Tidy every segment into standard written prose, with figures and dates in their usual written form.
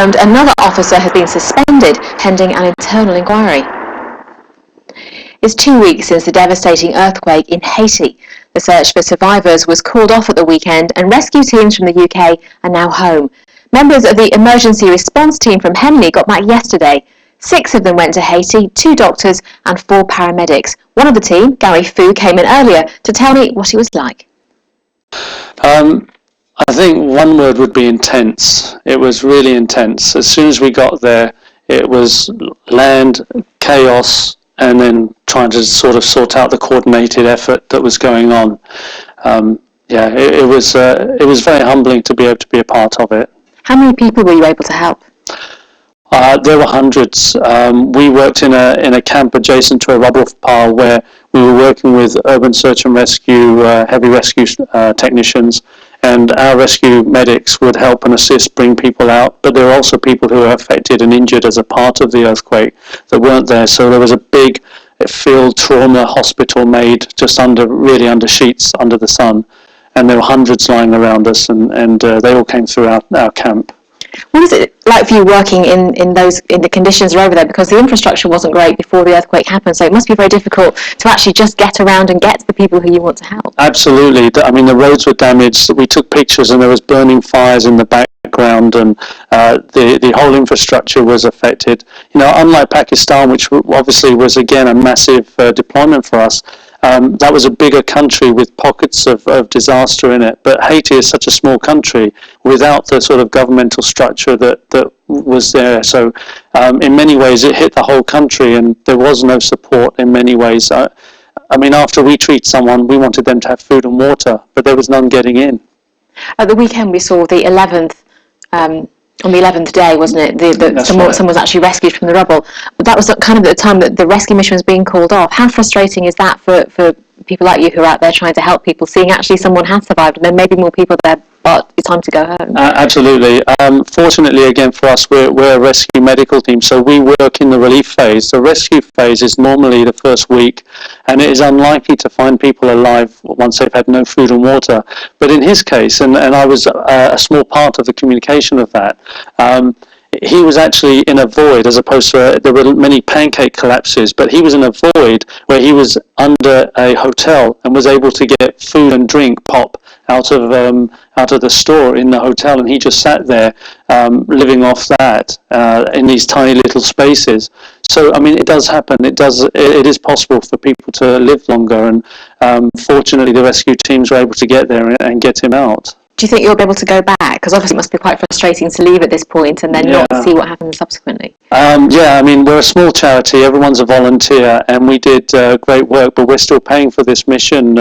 confirmed another officer has been suspended pending an internal inquiry. It's 2 weeks since the devastating earthquake in Haiti. The search for survivors was called off at the weekend and rescue teams from the UK are now home. Members of the emergency response team from Henley got back yesterday. 6 of them went to Haiti, 2 doctors and 4 paramedics. One of the team, Gary Fu, came in earlier to tell me what it was like. I think one word would be intense. It was really intense. As soon as we got there, it was land, chaos, and then trying to sort of sort out the coordinated effort that was going on. It was very humbling to be able to be a part of it. How many people were you able to help? There were hundreds. We worked in a camp adjacent to a rubble pile where we were working with urban search and rescue, heavy rescue technicians, and our rescue medics would help and assist bring people out. But there were also people who were affected and injured as a part of the earthquake that weren't there. So there was a big field trauma hospital made just under sheets under the sun, and there were hundreds lying around us, and they all came through our camp. What is it like for you working in the conditions over there? Because the infrastructure wasn't great before the earthquake happened, so it must be very difficult to actually just get around and get to the people who you want to help. Absolutely. I mean, the roads were damaged. We took pictures, and there was burning fires in the background, and the whole infrastructure was affected. You know, unlike Pakistan, which obviously was again a massive deployment for us. That was a bigger country with pockets of disaster in it. But Haiti is such a small country without the sort of governmental structure that was there. So in many ways it hit the whole country, and there was no support in many ways. I mean, after we treat someone, we wanted them to have food and water, but there was none getting in. At the weekend we saw the 11th, on the 11th day, wasn't it? Someone was actually rescued from the rubble. But that was kind of at the time that the rescue mission was being called off. How frustrating is that for people like you who are out there trying to help people, seeing actually someone has survived and there may be more people there, but it's time to go home? Absolutely. Fortunately, again, for us, we're a rescue medical team, so we work in the relief phase. The rescue phase is normally the first week, and it is unlikely to find people alive once they've had no food and water. But in his case, and I was a small part of the communication of that, he was actually in a void, as opposed to there were many pancake collapses, but he was in a void where he was under a hotel and was able to get food and drink pop out of the store in the hotel, and he just sat there living off that in these tiny little spaces. So I mean, it does happen. It is possible for people to live longer, and fortunately the rescue teams were able to get there and get him out. Do you think you'll be able to go back? Because obviously it must be quite frustrating to leave at this point and then not see what happens subsequently. I mean, we're a small charity. Everyone's a volunteer, and we did great work, but we're still paying for this mission.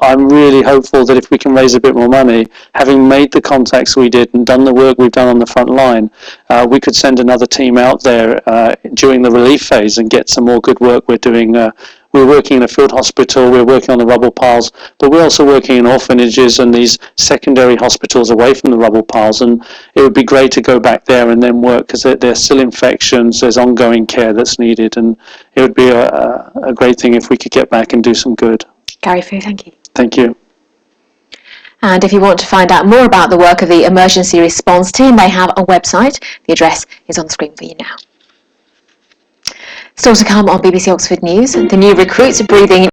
I'm really hopeful that if we can raise a bit more money, having made the contacts we did and done the work we've done on the front line, we could send another team out there during the relief phase and get some more good work we're doing. We're working in a field hospital, we're working on the rubble piles, but we're also working in orphanages and these secondary hospitals away from the rubble piles, and it would be great to go back there and then work, because there's still infections, there's ongoing care that's needed, and it would be a great thing if we could get back and do some good. Gary Fu, thank you. Thank you. And if you want to find out more about the work of the emergency response team, they have a website. The address is on the screen for you now. Still to come on BBC Oxford News, the new recruits breathing